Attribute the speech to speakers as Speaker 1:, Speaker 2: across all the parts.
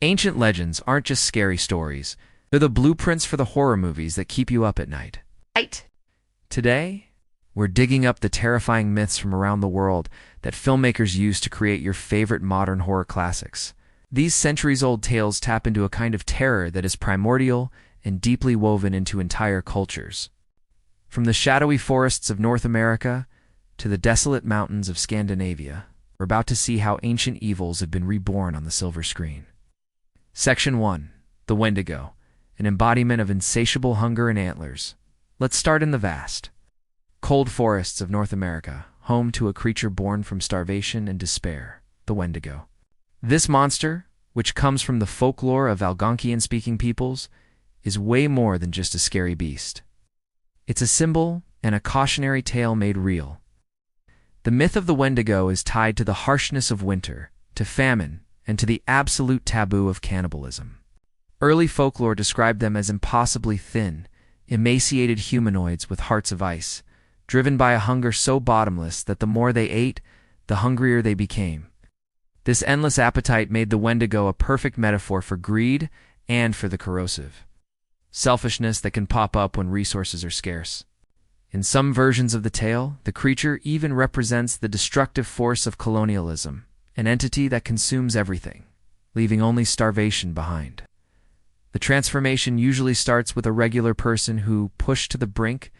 Speaker 1: Ancient legends aren't just scary stories. They're the blueprints for the horror movies that keep you up at night.
Speaker 2: Right.
Speaker 1: Today, we're digging up the terrifying myths from around the world that filmmakers use to create your favorite modern horror classics. These centuries-old tales tap into a kind of terror that is primordial and deeply woven into entire cultures. From the shadowy forests of North America to the desolate mountains of Scandinavia, we're about to see how ancient evils have been reborn on the silver screen. Section 1. The Wendigo, an embodiment of insatiable hunger and antlers. Let's start in the vast, cold forests of North America, home to a creature born from starvation and despair, the Wendigo. This monster, which comes from the folklore of Algonquian-speaking peoples, is way more than just a scary beast. It's a symbol and a cautionary tale made real. The myth of the Wendigo is tied to the harshness of winter, to famine, and to the absolute taboo of cannibalism. Early folklore described them as impossibly thin, emaciated humanoids with hearts of ice, driven by a hunger so bottomless that the more they ate, the hungrier they became. This endless appetite made the Wendigo a perfect metaphor for greed and for the corrosive selfishness that can pop up when resources are scarce. In some versions of the tale, the creature even represents the destructive force of colonialism, an entity that consumes everything, leaving only starvation behind. The transformation usually starts with a regular person who, pushed to the brink,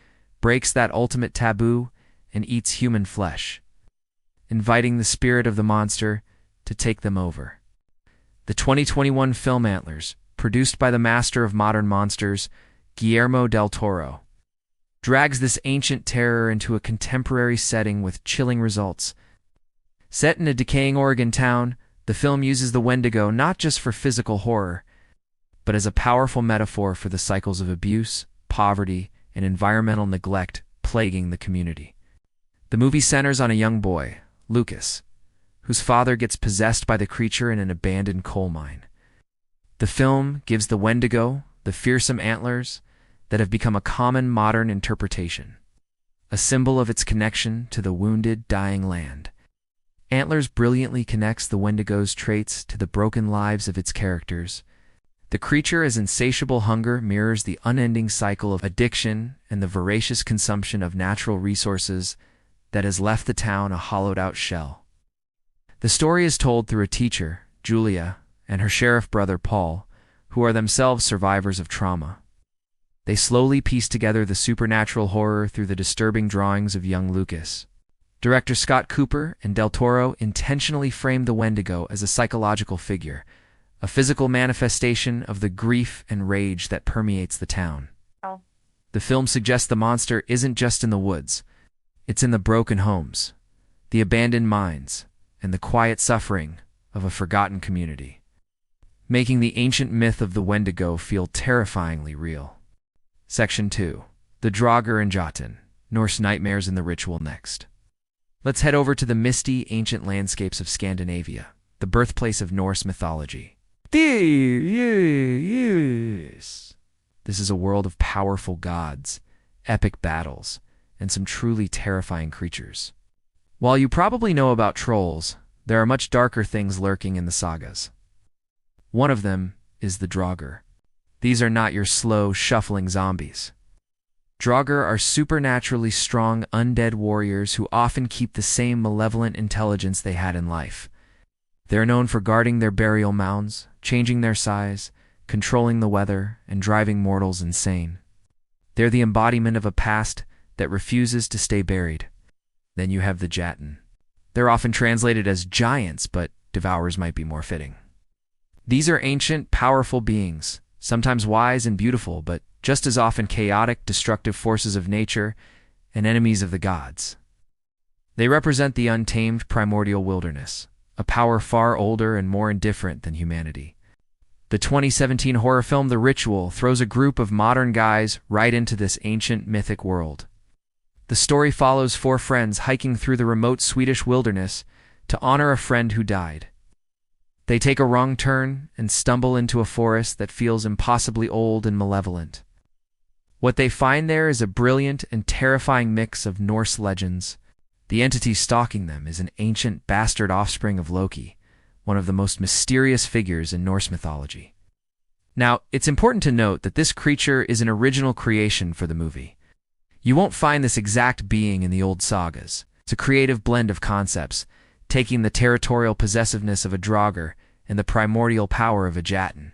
Speaker 1: breaks that ultimate taboo and eats human flesh, inviting the spirit of the monster to take them over. The 2021 film Antlers, produced by the master of modern monsters, Guillermo del Toro, drags this ancient terror into a contemporary setting with chilling results. Set in a decaying Oregon town, the film uses the Wendigo not just for physical horror, but as a powerful metaphor for the cycles of abuse, poverty, and environmental neglect plaguing the community. The movie centers on a young boy, Lucas, whose father gets possessed by the creature in an abandoned coal mine. The film gives the Wendigo the fearsome antlers that have become a common modern interpretation, a symbol of its connection to the wounded, dying land. Antlers brilliantly connects the Wendigo's traits to the broken lives of its characters. The creature's insatiable hunger mirrors the unending cycle of addiction and the voracious consumption of natural resources that has left the town a hollowed-out shell. The story is told through a teacher, Julia, and her sheriff brother, Paul, who are themselves survivors of trauma. They slowly piece together the supernatural horror through the disturbing drawings of young Lucas. Director Scott Cooper and Del Toro intentionally framed the Wendigo as a psychological figure, a physical manifestation of the grief and rage that permeates the town.
Speaker 2: Oh.
Speaker 1: The film suggests the monster isn't just in the woods. It's in the broken homes, the abandoned mines, and the quiet suffering of a forgotten community, making the ancient myth of the Wendigo feel terrifyingly real. Section 2. The Draugr and Jötunn, Norse nightmares in the ritual next. Let's head over to the misty, ancient landscapes of Scandinavia, the birthplace of Norse mythology. This is a world of powerful gods, epic battles, and some truly terrifying creatures. While you probably know about trolls, there are much darker things lurking in the sagas. One of them is the Draugr. These are not your slow, shuffling zombies. Draugr are supernaturally strong undead warriors who often keep the same malevolent intelligence they had in life. They're known for guarding their burial mounds, changing their size, controlling the weather, and driving mortals insane. They're the embodiment of a past that refuses to stay buried. Then you have the Jötunn. They're often translated as giants, but devourers might be more fitting. These are ancient, powerful beings, sometimes wise and beautiful, but just as often chaotic, destructive forces of nature and enemies of the gods. They represent the untamed primordial wilderness, a power far older and more indifferent than humanity. The 2017 horror film The Ritual throws a group of modern guys right into this ancient mythic world. The story follows 4 friends hiking through the remote Swedish wilderness to honor a friend who died. They take a wrong turn and stumble into a forest that feels impossibly old and malevolent. What they find there is a brilliant and terrifying mix of Norse legends. The entity stalking them is an ancient bastard offspring of Loki, one of the most mysterious figures in Norse mythology. Now, it's important to note that this creature is an original creation for the movie. You won't find this exact being in the old sagas. It's a creative blend of concepts, taking the territorial possessiveness of a Draugr and the primordial power of a Jötunn.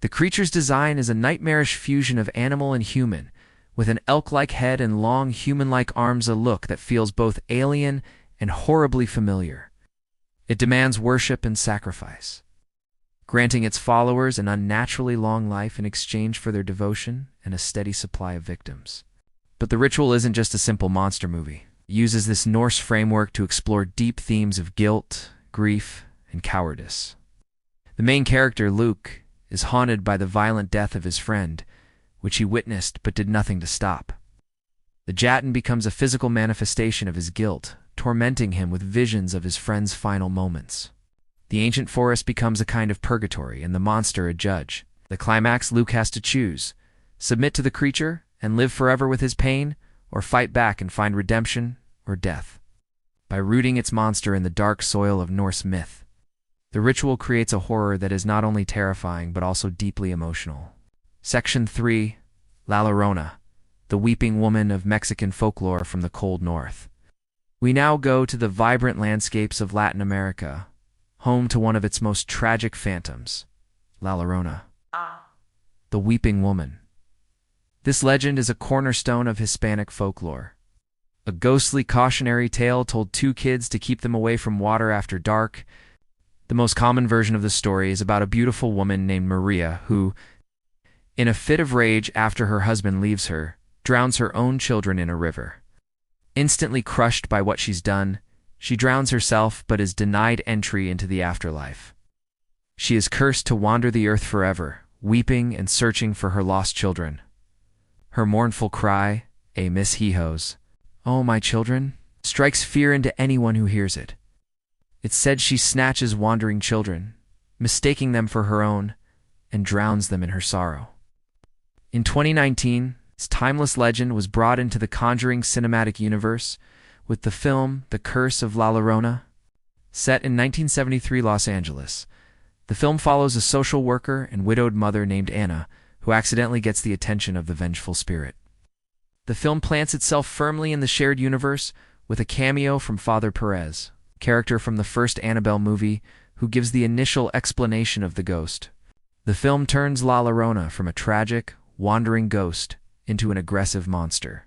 Speaker 1: The creature's design is a nightmarish fusion of animal and human, with an elk-like head and long human-like arms, a look that feels both alien and horribly familiar. It demands worship and sacrifice, granting its followers an unnaturally long life in exchange for their devotion and a steady supply of victims. But the ritual isn't just a simple monster movie. It uses this Norse framework to explore deep themes of guilt, grief, and cowardice. The main character, Luke, is haunted by the violent death of his friend, which he witnessed but did nothing to stop. The Jötunn becomes a physical manifestation of his guilt, tormenting him with visions of his friend's final moments. The ancient forest becomes a kind of purgatory, and the monster a judge. The climax, Luke has to choose: submit to the creature and live forever with his pain, or fight back and find redemption or death. By rooting its monster in the dark soil of Norse myth, the ritual creates a horror that is not only terrifying but also deeply emotional. Section 3. La Llorona, the weeping woman of Mexican folklore from the cold north. We now go to the vibrant landscapes of Latin America, home to one of its most tragic phantoms, La Llorona, the weeping woman. This legend is a cornerstone of Hispanic folklore. A ghostly cautionary tale told two kids to keep them away from water after dark. The most common version of the story is about a beautiful woman named Maria who, in a fit of rage after her husband leaves her, drowns her own children in a river. Instantly crushed by what she's done, she drowns herself but is denied entry into the afterlife. She is cursed to wander the earth forever, weeping and searching for her lost children. Her mournful cry, "A Miss Hijos, oh my children," strikes fear into anyone who hears it. It's said she snatches wandering children, mistaking them for her own, and drowns them in her sorrow. In 2019, this timeless legend was brought into the Conjuring cinematic universe with the film The Curse of La Llorona. Set in 1973 Los Angeles, the film follows a social worker and widowed mother named Anna who accidentally gets the attention of the vengeful spirit. The film plants itself firmly in the shared universe with a cameo from Father Perez, character from the first Annabelle movie, who gives the initial explanation of the ghost. The film turns La Llorona from a tragic, wandering ghost into an aggressive monster.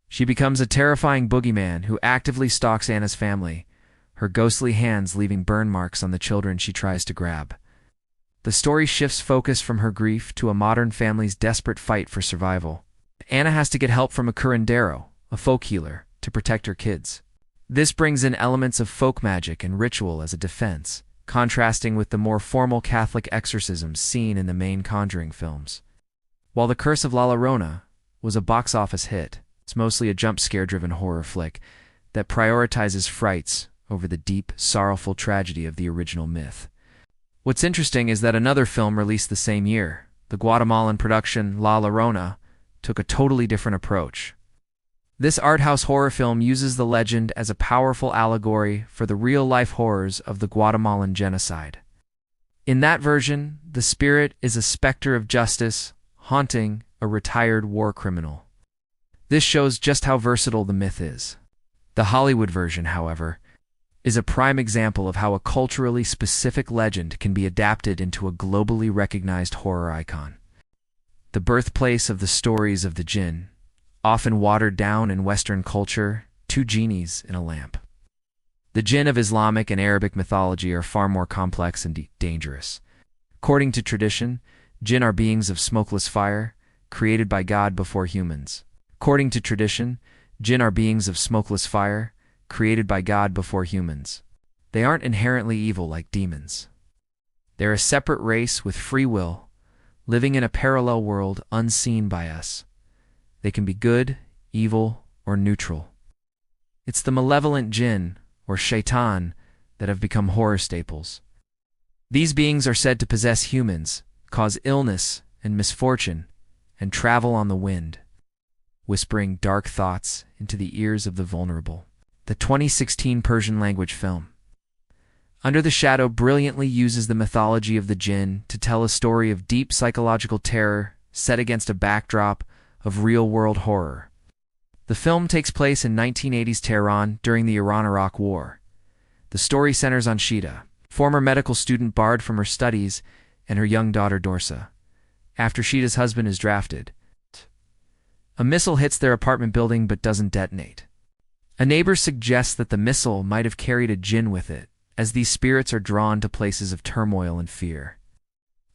Speaker 1: She becomes a terrifying boogeyman who actively stalks Anna's family, her ghostly hands leaving burn marks on the children she tries to grab. The story shifts focus from her grief to a modern family's desperate fight for survival. Anna has to get help from a curandero, a folk healer, to protect her kids. This brings in elements of folk magic and ritual as a defense, contrasting with the more formal Catholic exorcisms seen in the main Conjuring films. While The Curse of La Llorona was a box office hit, it's mostly a jump scare-driven horror flick that prioritizes frights over the deep, sorrowful tragedy of the original myth. What's interesting is that another film released the same year, the Guatemalan production La Llorona, took a totally different approach. This art house horror film uses the legend as a powerful allegory for the real-life horrors of the Guatemalan genocide. In that version, the spirit is a specter of justice, haunting a retired war criminal. This shows just how versatile the myth is. The Hollywood version, however, is a prime example of how a culturally specific legend can be adapted into a globally recognized horror icon. The birthplace of the stories of the Djinn, often watered down in Western culture, two genies in a lamp. The Djinn of Islamic and Arabic mythology are far more complex and dangerous. According to tradition, Djinn are beings of smokeless fire, created by God before humans. According to tradition, Djinn are beings of smokeless fire, created by God before humans. They aren't inherently evil like demons. They're a separate race with free will, living in a parallel world unseen by us. They can be good, evil, or neutral. It's the malevolent Djinn, or shaitan, that have become horror staples. These beings are said to possess humans, cause illness and misfortune, and travel on the wind, whispering dark thoughts into the ears of the vulnerable. The 2016 Persian language film Under the Shadow brilliantly uses the mythology of the Djinn to tell a story of deep psychological terror set against a backdrop of real-world horror. The film takes place in 1980s Tehran during the Iran-Iraq War. The story centers on Shida, former medical student barred from her studies, and her young daughter Dorsa. After Shida's husband is drafted, a missile hits their apartment building but doesn't detonate. A neighbor suggests that the missile might have carried a djinn with it, as these spirits are drawn to places of turmoil and fear.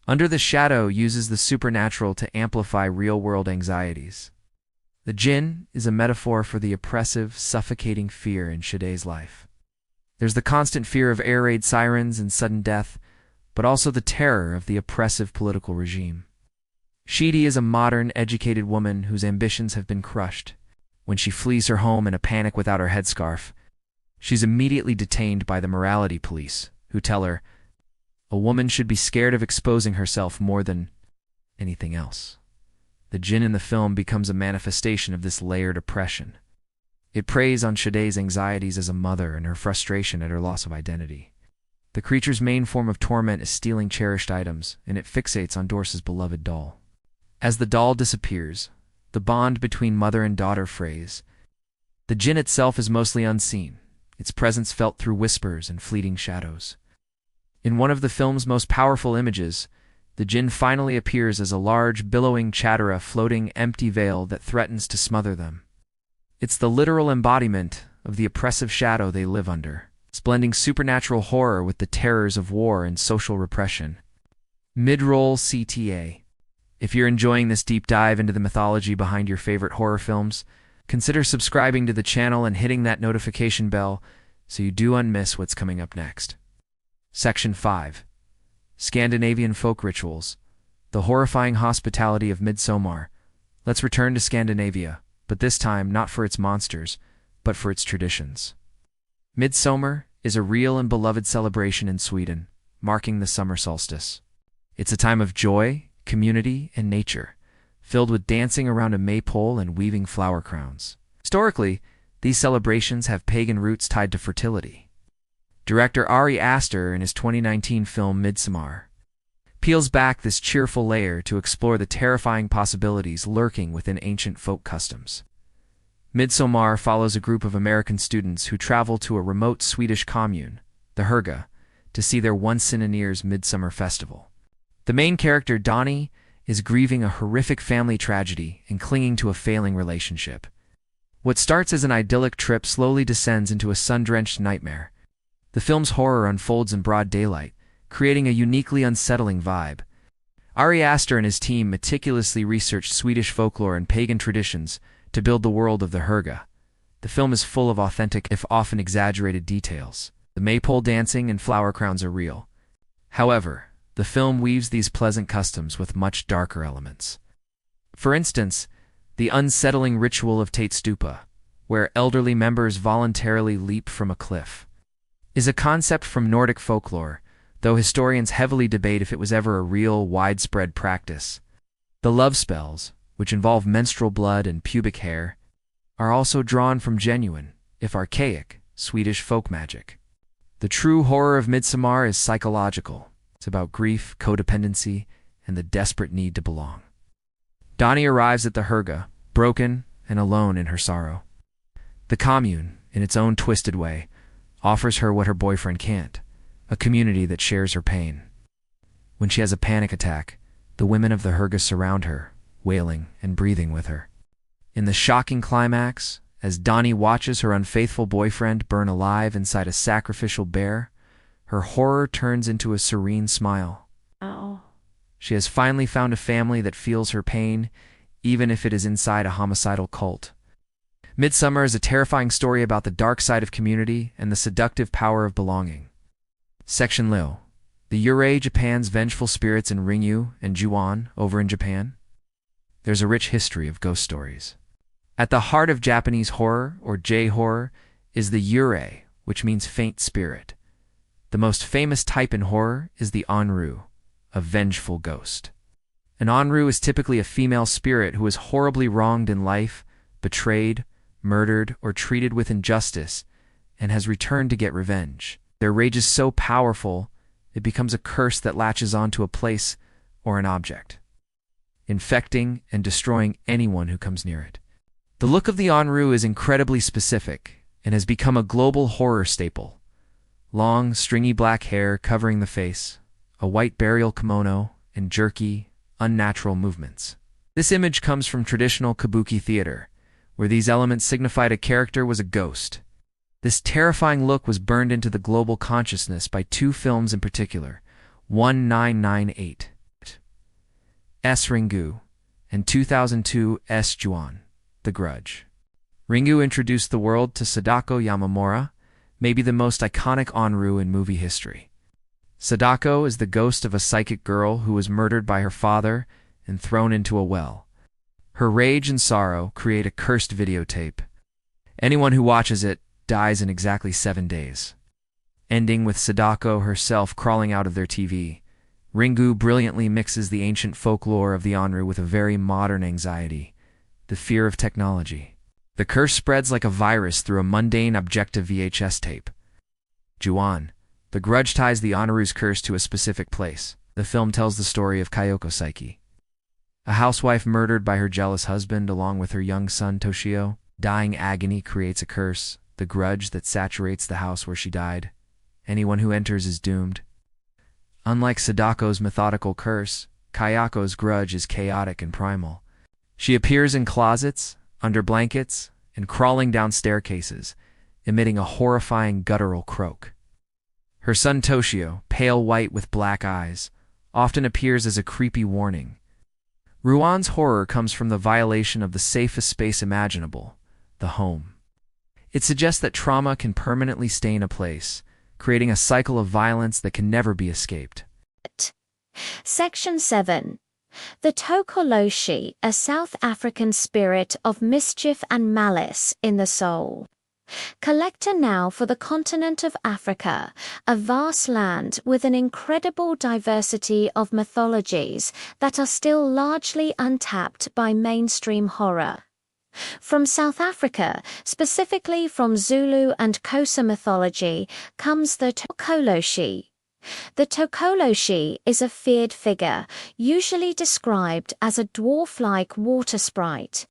Speaker 1: Under the Shadow uses the supernatural to amplify real-world anxieties. The djinn is a metaphor for the oppressive, suffocating fear in Shideh's life. There's the constant fear of air raid sirens and sudden death, but also the terror of the oppressive political regime. Shidi is a modern, educated woman whose ambitions have been crushed. When she flees her home in a panic without her headscarf, she's immediately detained by the morality police, who tell her a woman should be scared of exposing herself more than anything else. The djinn in the film becomes a manifestation of this layered oppression. It preys on Shideh's anxieties as a mother and her frustration at her loss of identity. The creature's main form of torment is stealing cherished items, and it fixates on Dorsa's beloved doll. As the doll disappears, the bond between mother and daughter frays. The djinn itself is mostly unseen, its presence felt through whispers and fleeting shadows. In one of the film's most powerful images, the djinn finally appears as a large, billowing chattera floating empty veil that threatens to smother them. It's the literal embodiment of the oppressive shadow they live under, blending supernatural horror with the terrors of war and social repression. Mid-roll CTA. If you're enjoying this deep dive into the mythology behind your favorite horror films, consider subscribing to the channel and hitting that notification bell so you don't miss what's coming up next. Section 5. Scandinavian Folk Rituals. The horrifying hospitality of Midsommar. Let's return to Scandinavia, but this time not for its monsters, but for its traditions. Midsommar is a real and beloved celebration in Sweden, marking the summer solstice. It's a time of joy, community, and nature, filled with dancing around a maypole and weaving flower crowns. Historically, these celebrations have pagan roots tied to fertility. Director Ari Aster, in his 2019 film Midsommar, peels back this cheerful layer to explore the terrifying possibilities lurking within ancient folk customs. Midsommar follows a group of American students who travel to a remote Swedish commune, the Herga, to see their once-in-a-year's midsummer festival. The main character, Donnie, is grieving a horrific family tragedy and clinging to a failing relationship. What starts as an idyllic trip slowly descends into a sun-drenched nightmare. The film's horror unfolds in broad daylight, creating a uniquely unsettling vibe. Ari Aster and his team meticulously researched Swedish folklore and pagan traditions to build the world of the Herga. The film is full of authentic, if often exaggerated, details. The maypole dancing and flower crowns are real. However, the film weaves these pleasant customs with much darker elements. For instance, the unsettling ritual of Tate Stupa, where elderly members voluntarily leap from a cliff, is a concept from Nordic folklore, though historians heavily debate if it was ever a real, widespread practice. The love spells, which involve menstrual blood and pubic hair, are also drawn from genuine, if archaic, Swedish folk magic. The true horror of Midsommar is psychological. It's about grief, codependency, and the desperate need to belong. Donnie arrives at the Herga, broken and alone in her sorrow. The commune, in its own twisted way, offers her what her boyfriend can't, a community that shares her pain. When she has a panic attack, the women of the Herga surround her, wailing and breathing with her. In the shocking climax, as Donnie watches her unfaithful boyfriend burn alive inside a sacrificial bear, her horror turns into a serene smile.
Speaker 2: Oh.
Speaker 1: She has finally found a family that feels her pain, even if it is inside a homicidal cult. Midsommar is a terrifying story about the dark side of community and the seductive power of belonging. Section Liu. The Yūrei, Japan's vengeful spirits in Ringyu and Juon over in Japan. There's a rich history of ghost stories. At the heart of Japanese horror, or J-horror, is the Yūrei, which means faint spirit. The most famous type in horror is the Onryu, a vengeful ghost. An Onryu is typically a female spirit who is horribly wronged in life, betrayed, murdered, or treated with injustice, and has returned to get revenge. Their rage is so powerful, it becomes a curse that latches onto a place or an object, infecting and destroying anyone who comes near it. The look of the Onru is incredibly specific and has become a global horror staple. Long, stringy black hair covering the face, a white burial kimono, and jerky, unnatural movements. This image comes from traditional kabuki theater, where these elements signified a character was a ghost. This terrifying look was burned into the global consciousness by two films in particular, 1998's Ringu and 2002's Juon, The Grudge. Ringu introduced the world to Sadako Yamamura, maybe the most iconic Onru in movie history. Sadako is the ghost of a psychic girl who was murdered by her father and thrown into a well. Her rage and sorrow create a cursed videotape. Anyone who watches it dies in exactly 7 days. Ending with Sadako herself crawling out of their TV, Ringu brilliantly mixes the ancient folklore of the Onru with a very modern anxiety, the fear of technology. The curse spreads like a virus through a mundane objective VHS tape. Juon, The Grudge ties the Onru's curse to a specific place. The film tells the story of Kyoko Saiki, a housewife murdered by her jealous husband along with her young son Toshio. Dying agony creates a curse, the grudge that saturates the house where she died. Anyone who enters is doomed. Unlike Sadako's methodical curse, Kayako's grudge is chaotic and primal. She appears in closets, under blankets, and crawling down staircases, emitting a horrifying guttural croak. Her son Toshio, pale white with black eyes, often appears as a creepy warning. Ruan's horror comes from the violation of the safest space imaginable, the home. It suggests that trauma can permanently stain a place, creating a cycle of violence that can never be escaped.
Speaker 2: Section 7. The Tokoloshe, a South African spirit of mischief and malice in the soul. Collector now for the continent of Africa, a vast land with an incredible diversity of mythologies that are still largely untapped by mainstream horror. From South Africa, specifically from Zulu and Xhosa mythology, comes the Tokoloshe. The Tokoloshe is a feared figure, usually described as a dwarf-like water sprite.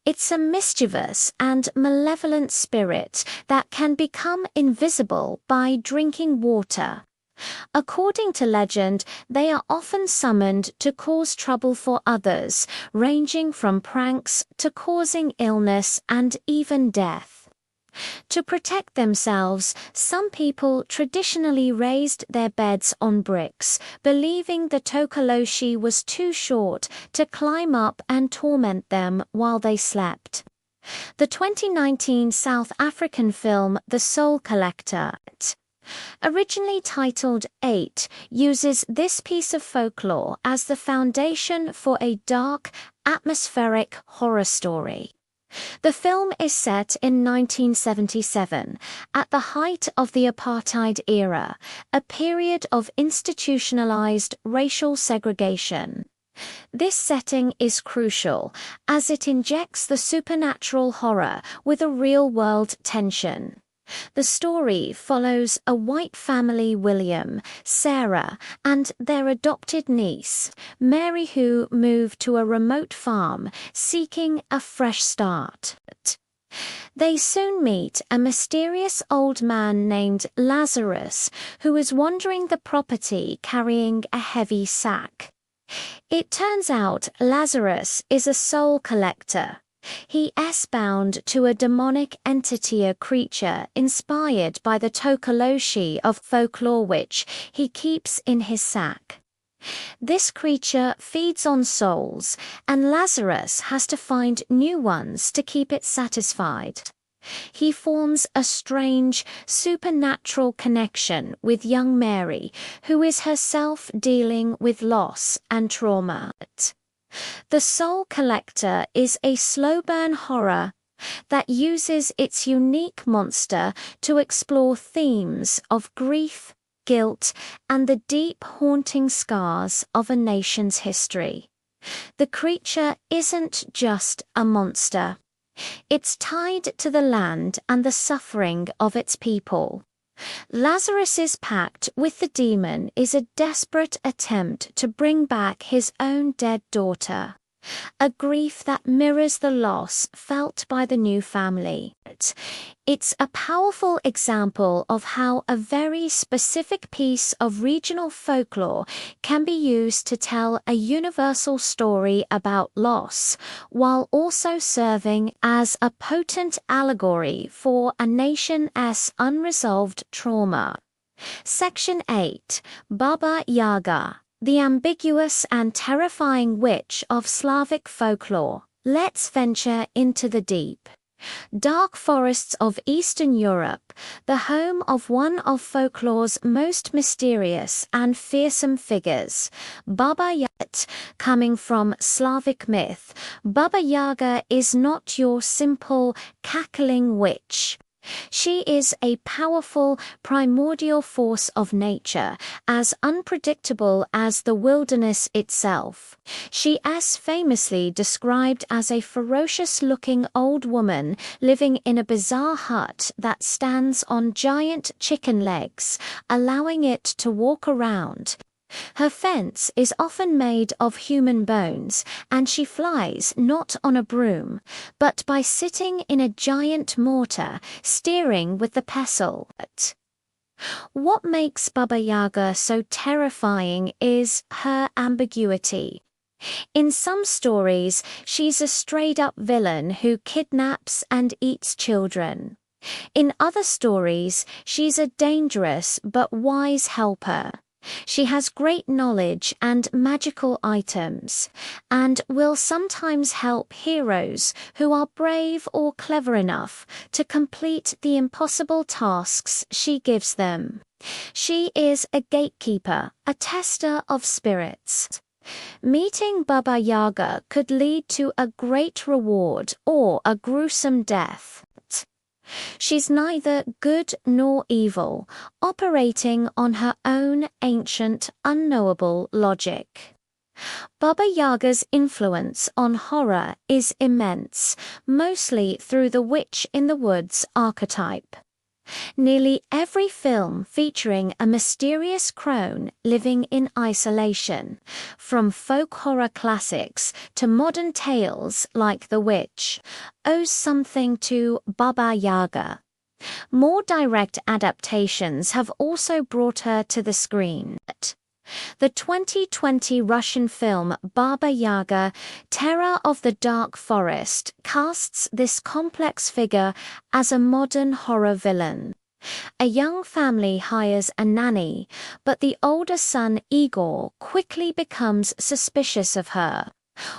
Speaker 2: It's a mischievous and malevolent spirit that can become invisible by drinking water. According to legend, they are often summoned to cause trouble for others, ranging from pranks to causing illness and even death. To protect themselves, some people traditionally raised their beds on bricks, believing the Tokoloshe was too short to climb up and torment them while they slept. The 2019 South African film The Soul Collector, originally titled 8, uses this piece of folklore as the foundation for a dark, atmospheric horror story. The film is set in 1977, at the height of the apartheid era, a period of institutionalized racial segregation. This setting is crucial, as it injects the supernatural horror with a real-world tension. The story follows a white family, William, Sarah, and their adopted niece, Mary, who move to a remote farm seeking a fresh start. They soon meet a mysterious old man named Lazarus, who is wandering the property carrying a heavy sack. It turns out Lazarus is a soul collector. He is bound to a demonic entity, a creature inspired by the Tokoloshe of folklore, which he keeps in his sack. This creature feeds on souls, and Lazarus has to find new ones to keep it satisfied. He forms a strange, supernatural connection with young Mary, who is herself dealing with loss and trauma. The Soul Collector is a slow-burn horror that uses its unique monster to explore themes of grief, guilt, and the deep haunting scars of a nation's history. The creature isn't just a monster. It's tied to the land and the suffering of its people. Lazarus's pact with the demon is a desperate attempt to bring back his own dead daughter, a grief that mirrors the loss felt by the new family. It's a powerful example of how a very specific piece of regional folklore can be used to tell a universal story about loss, while also serving as a potent allegory for a nation's unresolved trauma. Section 8. Baba Yaga, the ambiguous and terrifying witch of Slavic folklore. Let's venture into the deep, dark forests of Eastern Europe, the home of one of folklore's most mysterious and fearsome figures, Baba Yaga. Coming from Slavic myth, Baba Yaga is not your simple, cackling witch. She is a powerful, primordial force of nature, as unpredictable as the wilderness itself. She is famously described as a ferocious-looking old woman living in a bizarre hut that stands on giant chicken legs, allowing it to walk around. Her fence is often made of human bones, and she flies not on a broom, but by sitting in a giant mortar, steering with the pestle. What makes Baba Yaga so terrifying is her ambiguity. In some stories, she's a straight-up villain who kidnaps and eats children. In other stories, she's a dangerous but wise helper. She has great knowledge and magical items, and will sometimes help heroes who are brave or clever enough to complete the impossible tasks she gives them. She is a gatekeeper, a tester of spirits. Meeting Baba Yaga could lead to a great reward or a gruesome death. She's neither good nor evil, operating on her own ancient, unknowable logic. Baba Yaga's influence on horror is immense, mostly through the witch in the woods archetype. Nearly every film featuring a mysterious crone living in isolation, from folk horror classics to modern tales like The Witch, owes something to Baba Yaga. More direct adaptations have also brought her to the screen. The 2020 Russian film Baba Yaga, Terror of the Dark Forest casts this complex figure as a modern horror villain. A young family hires a nanny, but the older son Igor quickly becomes suspicious of her.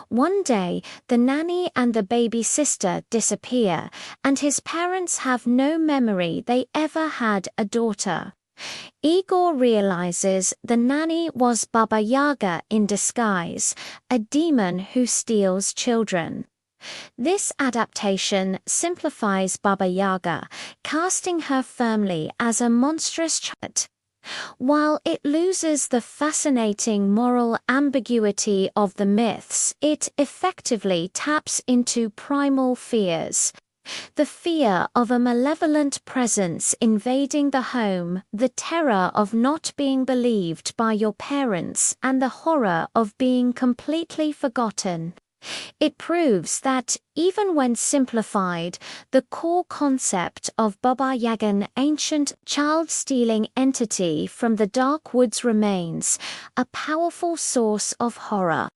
Speaker 2: One day, the nanny and the baby sister disappear, and his parents have no memory they ever had a daughter. Igor realizes the nanny was Baba Yaga in disguise, a demon who steals children. This adaptation simplifies Baba Yaga, casting her firmly as a monstrous child. While it loses the fascinating moral ambiguity of the myths, it effectively taps into primal fears. The fear of a malevolent presence invading the home, the terror of not being believed by your parents, and the horror of being completely forgotten. It proves that, even when simplified, the core concept of Baba Yaga, an ancient child-stealing entity from the dark woods, remains a powerful source of horror.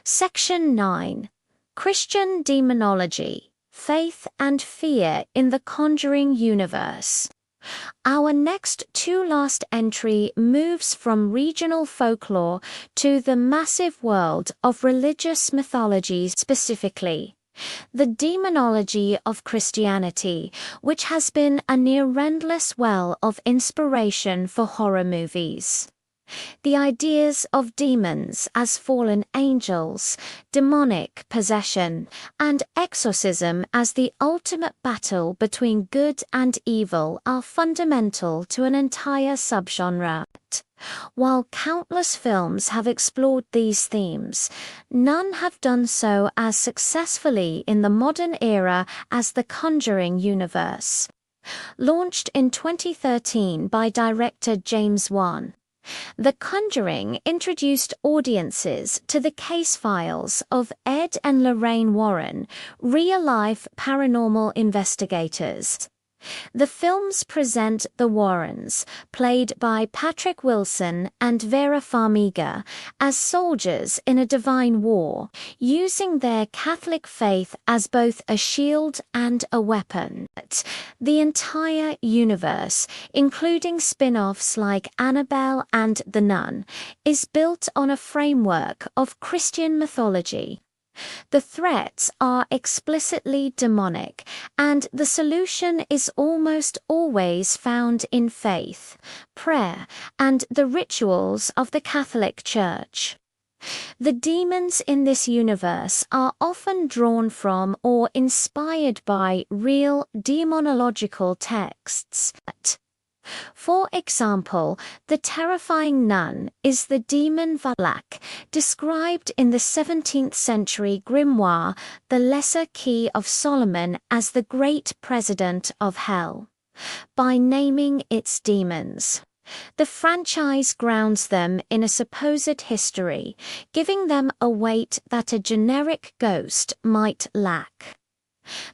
Speaker 2: Section 9. Christian Demonology. Faith and Fear in the Conjuring Universe. Our next to last entry moves from regional folklore to the massive world of religious mythology, specifically the demonology of Christianity, which has been a near-endless well of inspiration for horror movies. The ideas of demons as fallen angels, demonic possession, and exorcism as the ultimate battle between good and evil are fundamental to an entire subgenre. While countless films have explored these themes, none have done so as successfully in the modern era as the Conjuring universe. Launched in 2013 by director James Wan, The Conjuring introduced audiences to the case files of Ed and Lorraine Warren, real-life paranormal investigators. The films present the Warrens, played by Patrick Wilson and Vera Farmiga, as soldiers in a divine war, using their Catholic faith as both a shield and a weapon. The entire universe, including spin-offs like Annabelle and The Nun, is built on a framework of Christian mythology. The threats are explicitly demonic, and the solution is almost always found in faith, prayer, and the rituals of the Catholic Church. The demons in this universe are often drawn from or inspired by real demonological texts. For example, the terrifying nun is the demon Valak, described in the 17th century grimoire The Lesser Key of Solomon as the great president of hell. By naming its demons, the franchise grounds them in a supposed history, giving them a weight that a generic ghost might lack.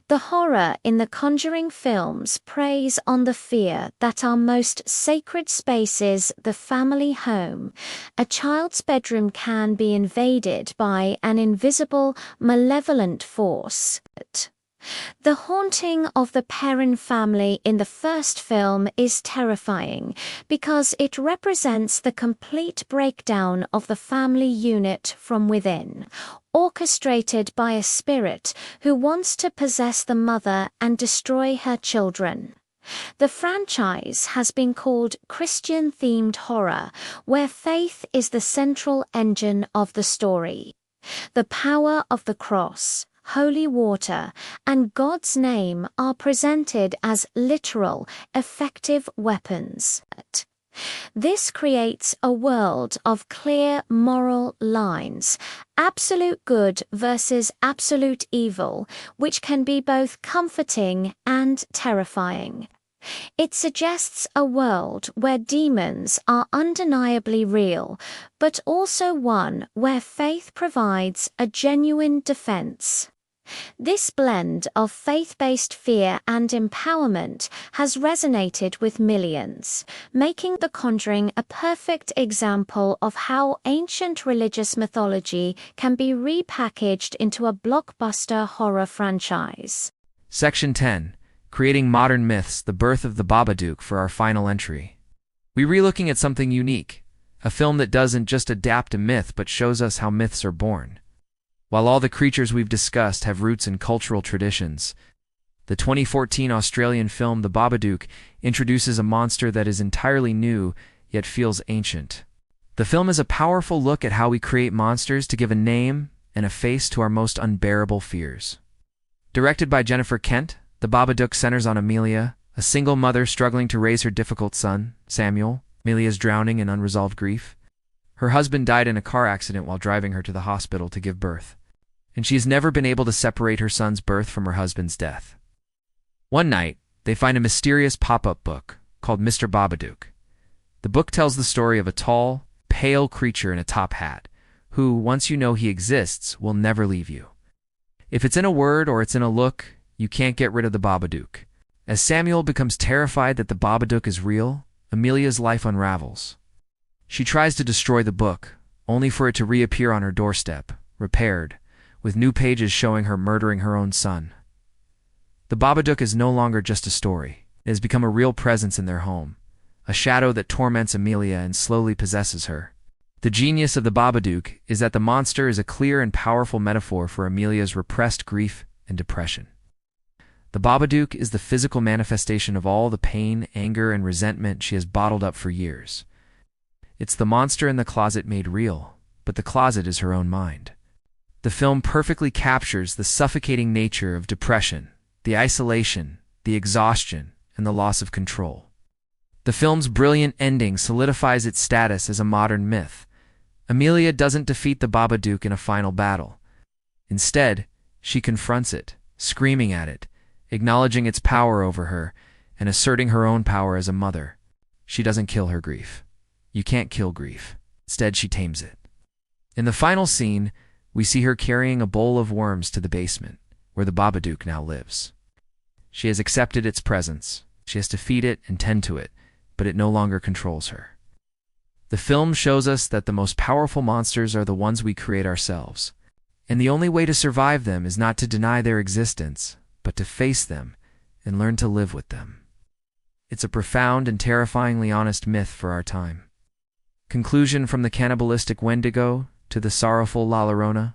Speaker 2: The horror in the Conjuring films preys on the fear that our most sacred spaces, the family home, a child's bedroom, can be invaded by an invisible, malevolent force. The haunting of the Perrin family in the first film is terrifying because it represents the complete breakdown of the family unit from within, orchestrated by a spirit who wants to possess the mother and destroy her children. The franchise has been called Christian-themed horror, where faith is the central engine of the story. The power of the cross, holy water, and God's name are presented as literal, effective weapons. This creates a world of clear moral lines, absolute good versus absolute evil, which can be both comforting and terrifying. It suggests a world where demons are undeniably real, but also one where faith provides a genuine defense. This blend of faith-based fear and empowerment has resonated with millions, making The Conjuring a perfect example of how ancient religious mythology can be repackaged into a blockbuster horror franchise.
Speaker 1: Section 10. Creating Modern Myths, the Birth of the Babadook, for our final entry. We're relooking at something unique, a film that doesn't just adapt a myth but shows us how myths are born. While all the creatures we've discussed have roots in cultural traditions, the 2014 Australian film The Babadook introduces a monster that is entirely new, yet feels ancient. The film is a powerful look at how we create monsters to give a name and a face to our most unbearable fears. Directed by Jennifer Kent, The Babadook centers on Amelia, a single mother struggling to raise her difficult son, Samuel. Amelia's drowning in unresolved grief. Her husband died in a car accident while driving her to the hospital to give birth, and she has never been able to separate her son's birth from her husband's death. One night, they find a mysterious pop-up book called Mr. Babadook. The book tells the story of a tall, pale creature in a top hat, who, once you know he exists, will never leave you. If it's in a word or it's in a look, you can't get rid of the Babadook. As Samuel becomes terrified that the Babadook is real, Amelia's life unravels. She tries to destroy the book, only for it to reappear on her doorstep, repaired, with new pages showing her murdering her own son. The Babadook is no longer just a story. It has become a real presence in their home, a shadow that torments Amelia and slowly possesses her. The genius of the Babadook is that the monster is a clear and powerful metaphor for Amelia's repressed grief and depression. The Babadook is the physical manifestation of all the pain, anger, and resentment she has bottled up for years. It's the monster in the closet made real, but the closet is her own mind. The film perfectly captures the suffocating nature of depression, the isolation, the exhaustion, and the loss of control. The film's brilliant ending solidifies its status as a modern myth. Amelia doesn't defeat the Babadook in a final battle. Instead, she confronts it, screaming at it, acknowledging its power over her, and asserting her own power as a mother. She doesn't kill her grief. You can't kill grief. Instead, she tames it. In the final scene, we see her carrying a bowl of worms to the basement, where the Babadook now lives. She has accepted its presence. She has to feed it and tend to it, but it no longer controls her. The film shows us that the most powerful monsters are the ones we create ourselves, and the only way to survive them is not to deny their existence, but to face them and learn to live with them. It's a profound and terrifyingly honest myth for our time. Conclusion: from the cannibalistic Wendigo to the sorrowful La Llorona,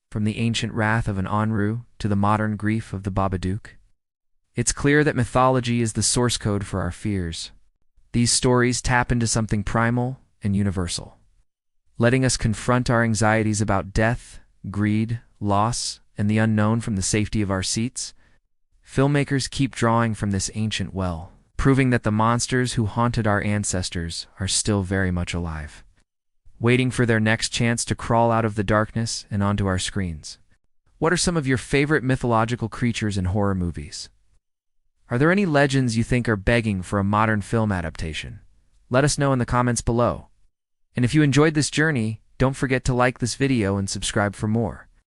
Speaker 1: from the ancient wrath of an Onru to the modern grief of the Babadook. It's clear that mythology is the source code for our fears. These stories tap into something primal and universal, letting us confront our anxieties about death, greed, loss, and the unknown from the safety of our seats. Filmmakers keep drawing from this ancient well, proving that the monsters who haunted our ancestors are still very much alive, waiting for their next chance to crawl out of the darkness and onto our screens. What are some of your favorite mythological creatures in horror movies? Are there any legends you think are begging for a modern film adaptation? Let us know in the comments below. And if you enjoyed this journey, don't forget to like this video and subscribe for more.